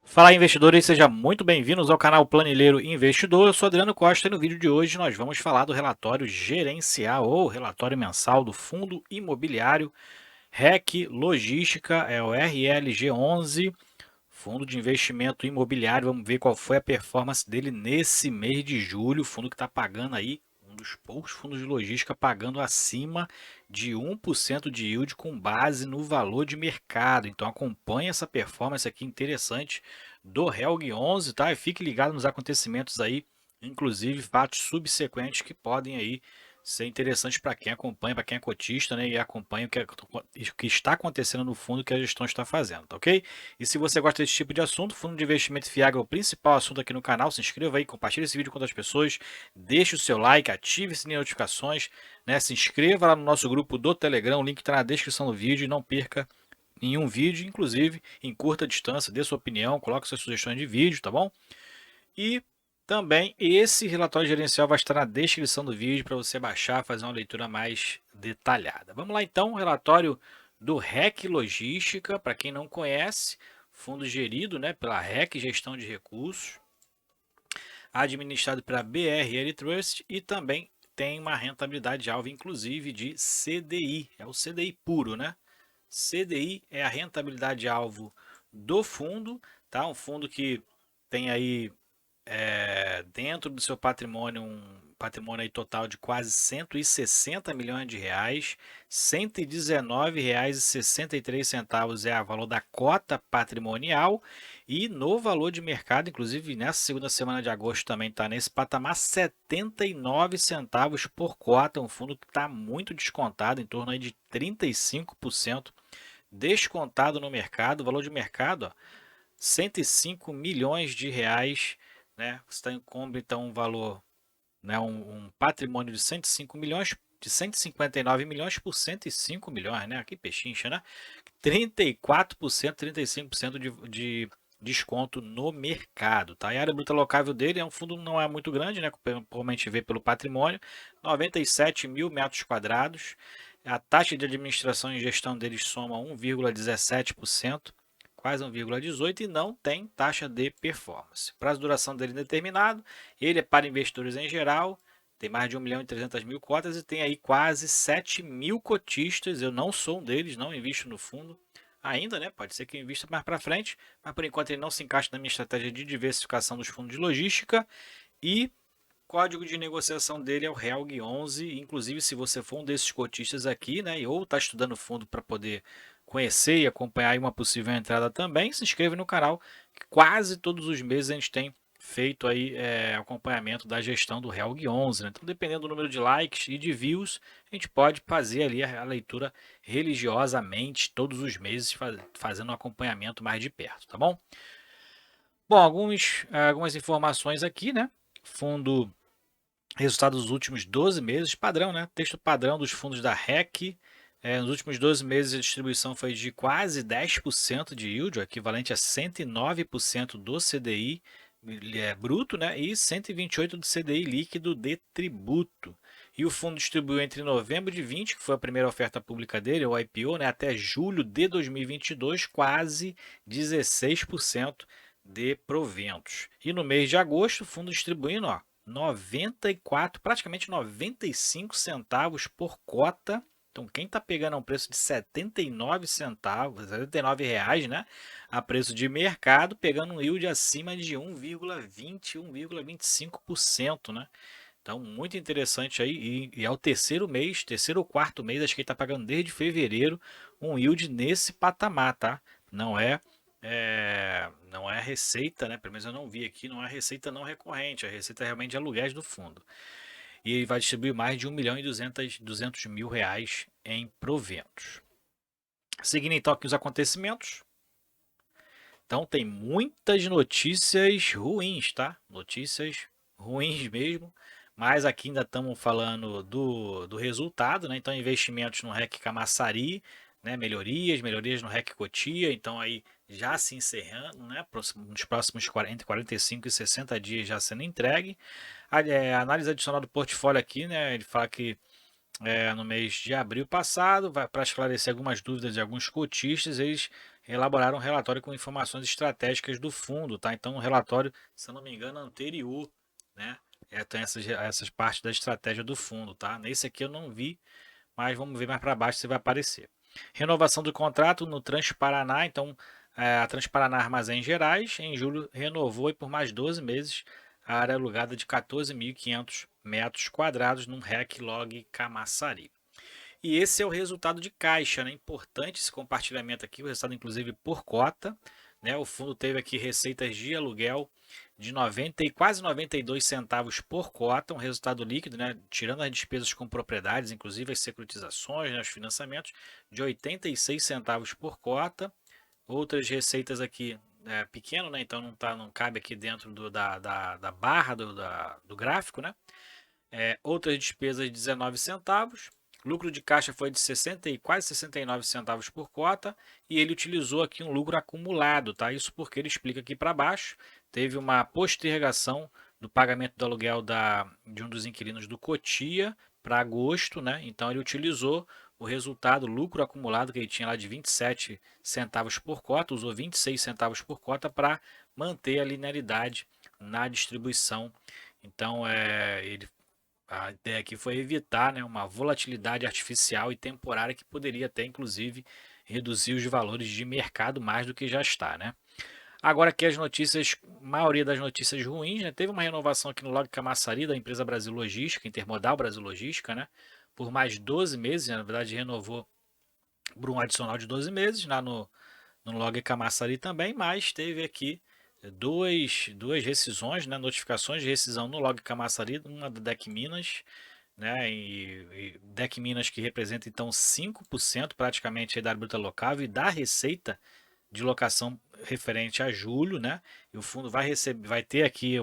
Fala investidores, sejam muito bem-vindos ao canal Planilheiro Investidor. Eu sou Adriano Costa e no vídeo de hoje nós vamos falar do relatório gerencial ou relatório mensal do Fundo Imobiliário REC Logística, é o RLG11, Fundo de Investimento Imobiliário. Vamos ver qual foi a performance dele nesse mês de julho, o fundo que está pagando aí, um dos poucos fundos de logística pagando acima de 1% de yield com base no valor de mercado. Então acompanhe essa performance aqui interessante do Helg 11, tá? E fique ligado nos acontecimentos aí, inclusive fatos subsequentes que podem aí ser interessantes para quem acompanha, para quem é cotista, né? E acompanha o que está acontecendo no fundo que a gestão está fazendo, tá ok? E se você gosta desse tipo de assunto, fundo de investimento FIAG é o principal assunto aqui no canal. Se inscreva aí, compartilhe esse vídeo com outras pessoas, deixe o seu like, ative o sininho de notificações, né? Se inscreva lá no nosso grupo do Telegram, o link está na descrição do vídeo e não perca nenhum vídeo, inclusive em curta distância, dê sua opinião, coloque suas sugestões de vídeo, tá bom? E também esse relatório gerencial vai estar na descrição do vídeo para você baixar, fazer uma leitura mais detalhada. Vamos lá então, o relatório do REC Logística, para quem não conhece, fundo gerido, né, pela REC Gestão de Recursos, administrado pela BRL Trust e também tem uma rentabilidade alva, inclusive, de CDI, é o CDI puro, né? CDI é a rentabilidade alvo do fundo, tá? Um fundo que tem aí dentro do seu patrimônio, um patrimônio aí total de quase 160 milhões de reais, R$ 119,63 é o valor da cota patrimonial e no valor de mercado, inclusive nessa segunda semana de agosto também está nesse patamar, 79 centavos por cota, um fundo que está muito descontado, em torno aí de 35% descontado no mercado, o valor de mercado, ó, 105 milhões de reais, né? Você encontra então um valor, né, um patrimônio de 105 milhões, de 159 milhões por 105 milhões, né? Que pechincha, né? 34%, 35% de desconto no mercado, tá? E a área bruta locável dele é um fundo não é muito grande, né? Como a gente vê pelo patrimônio, 97 mil metros quadrados. A taxa de administração e gestão deles soma 1,17%, quase 1,18% e não tem taxa de performance. Prazo de duração dele indeterminado, ele é para investidores em geral, tem mais de 1 milhão e 300 mil cotas e tem aí quase 7 mil cotistas. Eu não sou um deles, não invisto no fundo ainda, né? Pode ser que eu invista mais para frente, mas por enquanto ele não se encaixa na minha estratégia de diversificação dos fundos de logística. E código de negociação dele é o RELG 11. Inclusive, se você for um desses cotistas aqui, né, ou está estudando fundo para poder conhecer e acompanhar uma possível entrada também, se inscreve no canal, que quase todos os meses a gente tem feito aí acompanhamento da gestão do RELG 11. Né? Então, dependendo do número de likes e de views, a gente pode fazer ali a leitura religiosamente todos os meses, fazendo um acompanhamento mais de perto, tá bom? Bom, algumas informações aqui, né? Fundo resultado dos últimos 12 meses, padrão, né? Texto padrão dos fundos da REC. Nos últimos 12 meses a distribuição foi de quase 10% de yield, o equivalente a 109% do CDI bruto, né? E 128% do CDI líquido de tributo. E o fundo distribuiu entre novembro de 20, que foi a primeira oferta pública dele, o IPO, né, até julho de 2022, quase 16% de proventos. E no mês de agosto, o fundo distribuindo, ó, 94, praticamente 95 centavos por cota. Então, quem está pegando a um preço de 79 centavos, 79 reais, né? A preço de mercado, pegando um yield acima de 1,20, 1,25%, né? Então, muito interessante aí. E é o terceiro mês, terceiro ou quarto mês, acho que ele está pagando desde fevereiro, um yield nesse patamar, tá? Não é receita, né? Pelo menos eu não vi aqui, não é receita não recorrente, é receita realmente de aluguéis do fundo. E ele vai distribuir mais de 1 milhão e 200 mil reais em proventos. Seguindo então aqui os acontecimentos. Então tem muitas notícias ruins, tá? Notícias ruins mesmo. Mas aqui ainda estamos falando do resultado, né? Então investimentos no REC Camaçari, né? Melhorias no REC Cotia. Então aí já se encerrando, né? Nos próximos 45 e 60 dias já sendo entregue. A análise adicional do portfólio aqui, né? Ele fala que no mês de abril passado, para esclarecer algumas dúvidas de alguns cotistas, eles elaboraram um relatório com informações estratégicas do fundo, tá? Então, um relatório, se eu não me engano, anterior, né? Tem essas partes da estratégia do fundo, tá? Nesse aqui eu não vi, mas vamos ver mais para baixo se vai aparecer. Renovação do contrato no Transparaná, então a Transparaná Armazéns Gerais, em julho, renovou e por mais 12 meses a área alugada de 14.500 metros quadrados num REC Log Camaçari. E esse é o resultado de caixa, né? Importante esse compartilhamento aqui, o resultado inclusive por cota, né? O fundo teve aqui receitas de aluguel de 90 e quase 92 centavos por cota, um resultado líquido, né? Tirando as despesas com propriedades, inclusive as securitizações, né? Os financiamentos, de 86 centavos por cota. Outras receitas aqui pequeno, né? Então não cabe aqui dentro da barra do gráfico, né? Outras despesas de 19 centavos. Lucro de caixa foi de 60 e quase 69 centavos por cota e ele utilizou aqui um lucro acumulado, tá? Isso porque ele explica aqui para baixo, teve uma postergação do pagamento do aluguel de um dos inquilinos do Cotia para agosto, né? Então ele utilizou o resultado, lucro acumulado que ele tinha lá de 27 centavos por cota, usou 26 centavos por cota para manter a linearidade na distribuição. Então, a ideia aqui foi evitar, né, uma volatilidade artificial e temporária que poderia até, inclusive, reduzir os valores de mercado mais do que já está, né? Agora aqui as notícias, maioria das notícias ruins, né? Teve uma renovação aqui no Log Camaçari da empresa Brasil Logística, Intermodal Brasil Logística, né? Por mais 12 meses, né? Na verdade renovou por um adicional de 12 meses lá no Log Camaçari também, mas teve aqui duas rescisões, né? Notificações de rescisão no Log Camaçari, uma da DEC Minas, né? E DEC Minas que representa então 5% praticamente da bruta locável e da receita de locação referente a julho, né? E o fundo vai ter aqui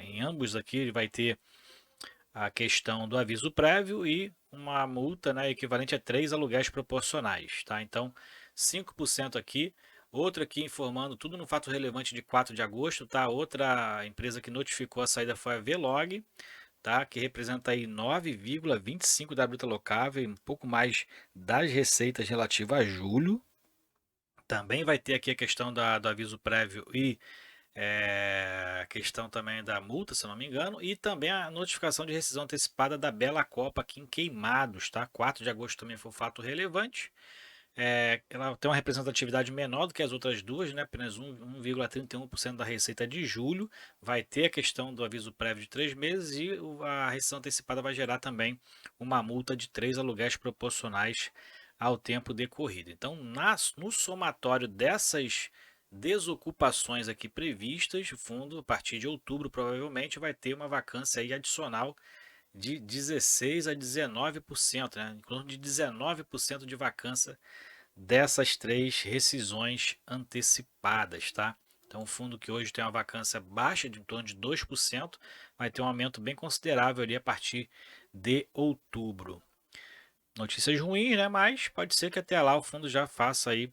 em ambos aqui ele vai ter a questão do aviso prévio e uma multa, né, equivalente a 3 aluguéis proporcionais, tá? Então, 5% aqui. Outra aqui informando tudo no fato relevante de 4 de agosto, tá? Outra empresa que notificou a saída foi a Vlog, tá? Que representa aí 9,25 da bruta locável e um pouco mais das receitas relativas a julho. Também vai ter aqui a questão do aviso prévio e a questão também da multa, se eu não me engano, e também a notificação de rescisão antecipada da Bela Copa aqui em Queimados, tá? 4 de agosto também foi um fato relevante. Ela tem uma representatividade menor do que as outras duas, né? Apenas 1,31% da receita de julho. Vai ter a questão do aviso prévio de 3 meses e a rescisão antecipada vai gerar também uma multa de 3 aluguéis proporcionais ao tempo decorrido. Então, no somatório dessas desocupações aqui previstas, o fundo, a partir de outubro, provavelmente vai ter uma vacância aí adicional de 16 a 19%, né? Em torno de 19% de vacância dessas três rescisões antecipadas, tá? Então, o fundo que hoje tem uma vacância baixa, de em torno de 2%, vai ter um aumento bem considerável ali a partir de outubro. Notícias ruins, né? Mas pode ser que até lá o fundo já faça aí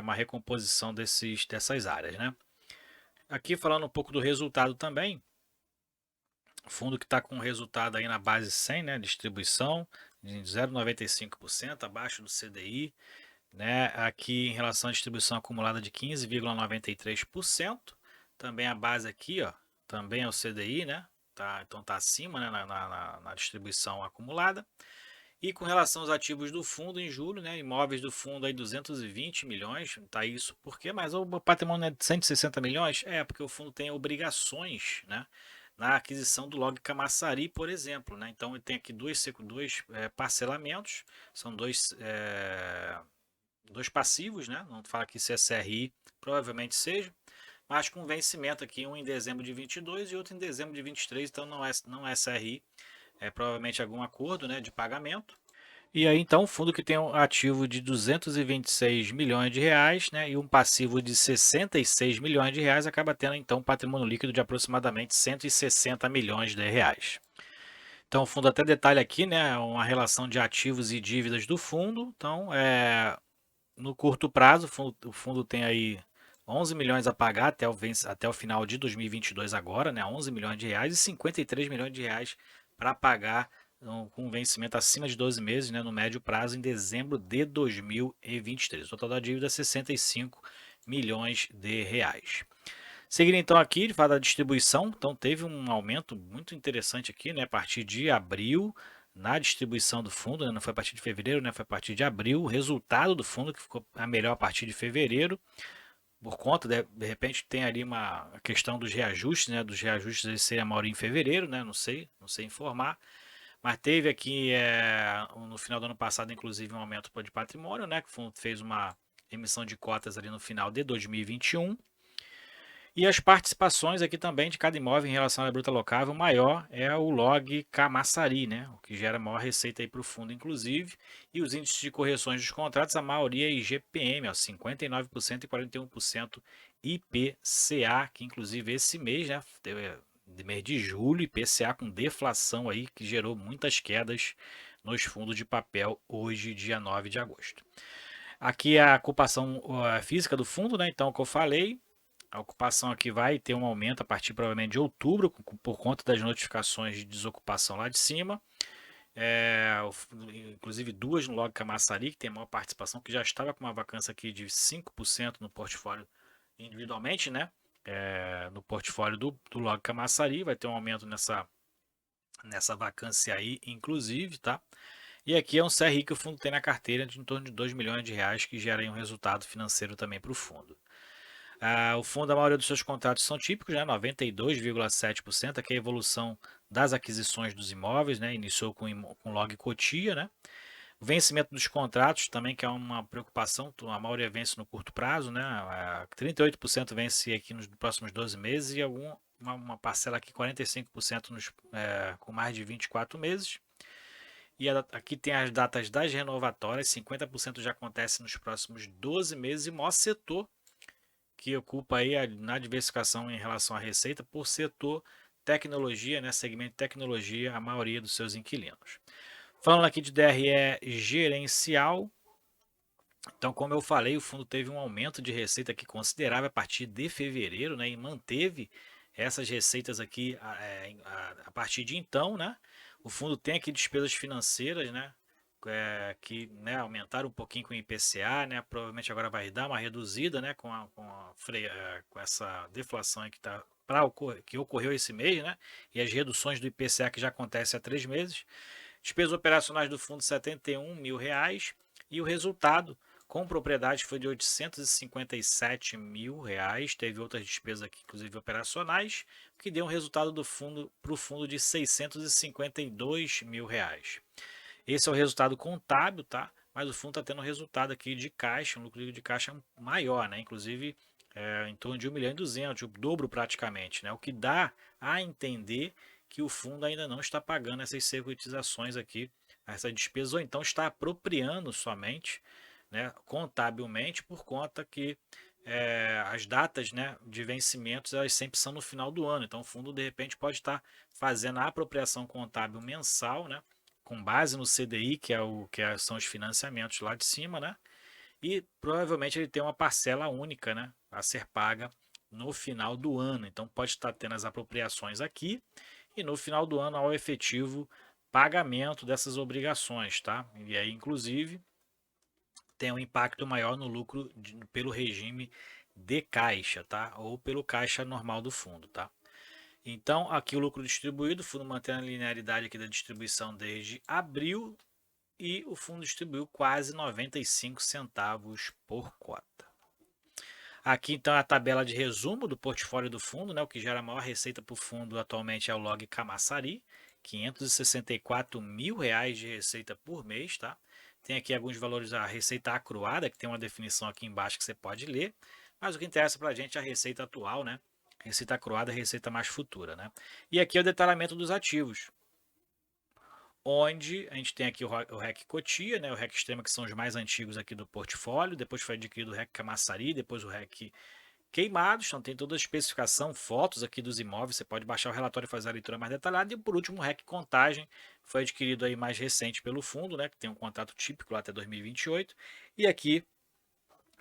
uma recomposição dessas áreas, né? Aqui falando um pouco do resultado também, fundo que está com resultado aí na base 100, né? Distribuição de 0,95%, abaixo do CDI, né? Aqui em relação à distribuição acumulada de 15,93%, também a base aqui, ó, também é o CDI, né? Então tá acima, né? Na distribuição acumulada. E com relação aos ativos do fundo em julho, né, imóveis do fundo aí 220 milhões, tá isso por quê? Mas o patrimônio é de 160 milhões? Porque o fundo tem obrigações, né, na aquisição do Log Camaçari, por exemplo, né? Então ele tem aqui dois parcelamentos, são dois passivos, né? Não fala aqui se é CRI, provavelmente seja, mas com vencimento aqui, um em dezembro de 22 e outro em dezembro de 23, então não é CRI, provavelmente algum acordo, né, de pagamento. E aí então o fundo que tem um ativo de 226 milhões de reais, né, e um passivo de 66 milhões de reais acaba tendo então um patrimônio líquido de aproximadamente 160 milhões de reais. Então o fundo até detalha aqui, né, uma relação de ativos e dívidas do fundo. Então no curto prazo o fundo tem aí 11 milhões a pagar até o final de 2022 agora, né, 11 milhões de reais e 53 milhões de reais para pagar com vencimento acima de 12 meses, né, no médio prazo, em dezembro de 2023. O total da dívida é 65 milhões de reais. Seguindo então aqui, de fato, da distribuição, então teve um aumento muito interessante aqui, né, a partir de abril, na distribuição do fundo, né, não foi a partir de fevereiro, né, foi a partir de abril, o resultado do fundo que ficou a melhor a partir de fevereiro, por conta, de repente tem ali uma questão dos reajustes, né, dos reajustes eles serem a maioria em fevereiro, né, não sei informar, mas teve aqui no final do ano passado, inclusive, um aumento de patrimônio, né, que o fundo fez uma emissão de cotas ali no final de 2021, e as participações aqui também de cada imóvel em relação à bruta locável, maior é o log Camaçari, né? O que gera maior receita para o fundo, inclusive. E os índices de correções dos contratos, a maioria é IGPM, ó, 59% e 41% IPCA, que inclusive esse mês, né? De mês de julho, IPCA com deflação aí, que gerou muitas quedas nos fundos de papel hoje, dia 9 de agosto. Aqui é a ocupação física do fundo, né? Então, o que eu falei, a ocupação aqui vai ter um aumento a partir provavelmente de outubro, por conta das notificações de desocupação lá de cima. Inclusive duas no Log Camaçari, que tem maior participação, que já estava com uma vacância aqui de 5% no portfólio individualmente, né? No portfólio do Log Camaçari, vai ter um aumento nessa vacância aí, inclusive, tá? E aqui é um CRI que o fundo tem na carteira de em torno de 2 milhões de reais, que gera aí um resultado financeiro também para o fundo. O fundo, a maioria dos seus contratos são típicos, né? 92,7%, aqui é a evolução das aquisições dos imóveis, né? Iniciou com Log Cotia, né? O vencimento dos contratos também, que é uma preocupação, a maioria vence no curto prazo, né? 38% vence aqui nos próximos 12 meses e uma parcela aqui, 45% com mais de 24 meses. E aqui tem as datas das renovatórias, 50% já acontece nos próximos 12 meses e o maior setor que ocupa aí na diversificação em relação à receita por setor tecnologia, né, segmento tecnologia, a maioria dos seus inquilinos. Falando aqui de DRE gerencial, então como eu falei, o fundo teve um aumento de receita aqui considerável a partir de fevereiro, né, e manteve essas receitas aqui a partir de então, né. O fundo tem aqui despesas financeiras, né, que, né, aumentaram um pouquinho com o IPCA, né, provavelmente agora vai dar uma reduzida, né, com essa deflação que que ocorreu esse mês, né, e as reduções do IPCA que já acontecem há 3 meses. Despesas operacionais do fundo, 71 mil reais, e o resultado com propriedade foi de 857 mil reais, teve outras despesas aqui, inclusive operacionais, que deu um resultado do fundo para o fundo de 652 mil reais. Esse é o resultado contábil, tá? Mas o fundo está tendo um resultado aqui de caixa, um lucro de caixa maior, né? Inclusive em torno de 1 milhão e 200, o dobro praticamente, né? O que dá a entender que o fundo ainda não está pagando essas securitizações aqui, essa despesa, ou então está apropriando somente, né, contabilmente, por conta que as datas, né, de vencimentos elas sempre são no final do ano. Então o fundo de repente pode estar fazendo a apropriação contábil mensal, né, com base no CDI, são os financiamentos lá de cima, né? E provavelmente ele tem uma parcela única, né, a ser paga no final do ano. Então pode estar tendo as apropriações aqui e no final do ano ao efetivo pagamento dessas obrigações, tá? E aí inclusive tem um impacto maior no lucro pelo regime de caixa, tá? Ou pelo caixa normal do fundo, tá? Então, aqui o lucro distribuído, o fundo mantém a linearidade aqui da distribuição desde abril e o fundo distribuiu quase 95 centavos por cota. Aqui então a tabela de resumo do portfólio do fundo, né, o que gera a maior receita para o fundo atualmente é o Log Camaçari, 564 mil reais de receita por mês, tá? Tem aqui alguns valores, a receita acruada, que tem uma definição aqui embaixo que você pode ler, mas o que interessa para a gente é a receita atual, né? Receita acruada, receita mais futura, né? E aqui é o detalhamento dos ativos, onde a gente tem aqui o REC Cotia, né, o REC Extrema, que são os mais antigos aqui do portfólio, depois foi adquirido o REC Camaçari, depois o REC Queimados, então tem toda a especificação, fotos aqui dos imóveis, você pode baixar o relatório e fazer a leitura mais detalhada, e por último o REC Contagem, foi adquirido aí mais recente pelo fundo, né, que tem um contrato típico lá até 2028, e aqui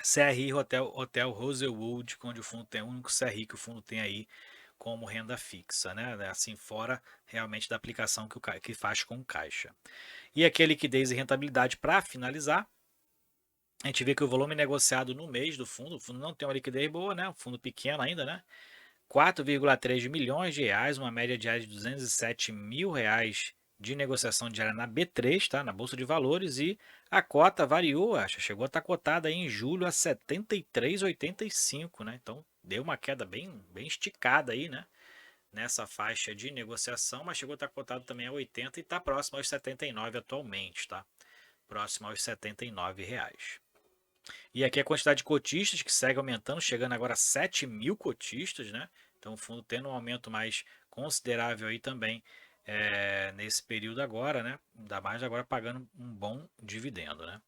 CRI Hotel Rosewood, onde o fundo tem o único CRI que o fundo tem aí como renda fixa, né? Assim, fora realmente da aplicação que faz com o caixa. E aqui a liquidez e rentabilidade para finalizar. A gente vê que o volume negociado no mês do fundo, o fundo não tem uma liquidez boa, né? Um fundo pequeno ainda, né? 4,3 milhões de reais, uma média diária de 207 mil reais de negociação diária na B3, tá? Na Bolsa de Valores, e a cota variou, chegou a estar cotada aí em julho a 73,85, né? Então deu uma queda bem esticada aí, né? Nessa faixa de negociação, mas chegou a estar cotado também a 80 e está próximo aos 79 atualmente, tá? Próximo aos 79 reais. E aqui a quantidade de cotistas que segue aumentando, chegando agora a 7 mil cotistas, né? Então o fundo tendo um aumento mais considerável aí também nesse período agora, né? Ainda mais agora pagando um bom dividendo, né?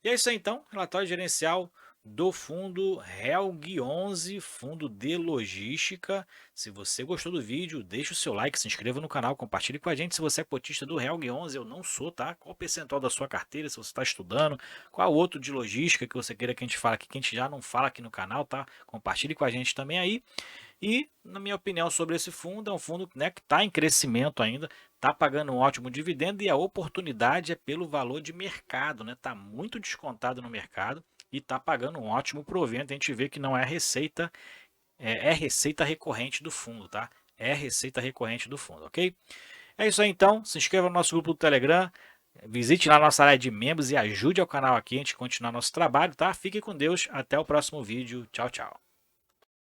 E é isso aí então, relatório gerencial do fundo Helg 11, fundo de logística. Se você gostou do vídeo, deixa o seu like, se inscreva no canal, compartilhe com a gente se você é cotista do Helg 11, eu não sou, tá? Qual o percentual da sua carteira, se você está estudando, qual outro de logística que você queira que a gente fale aqui, que a gente já não fala aqui no canal, tá? Compartilhe com a gente também aí. E, na minha opinião sobre esse fundo, é um fundo, né, que está em crescimento ainda, está pagando um ótimo dividendo e a oportunidade é pelo valor de mercado, né? Está muito descontado no mercado e está pagando um ótimo provento. A gente vê que não é receita, é receita recorrente do fundo, tá? É receita recorrente do fundo, ok? É isso aí então, se inscreva no nosso grupo do Telegram, visite lá a nossa área de membros e ajude ao canal aqui a gente continuar nosso trabalho, tá? Fique com Deus, até o próximo vídeo, tchau, tchau.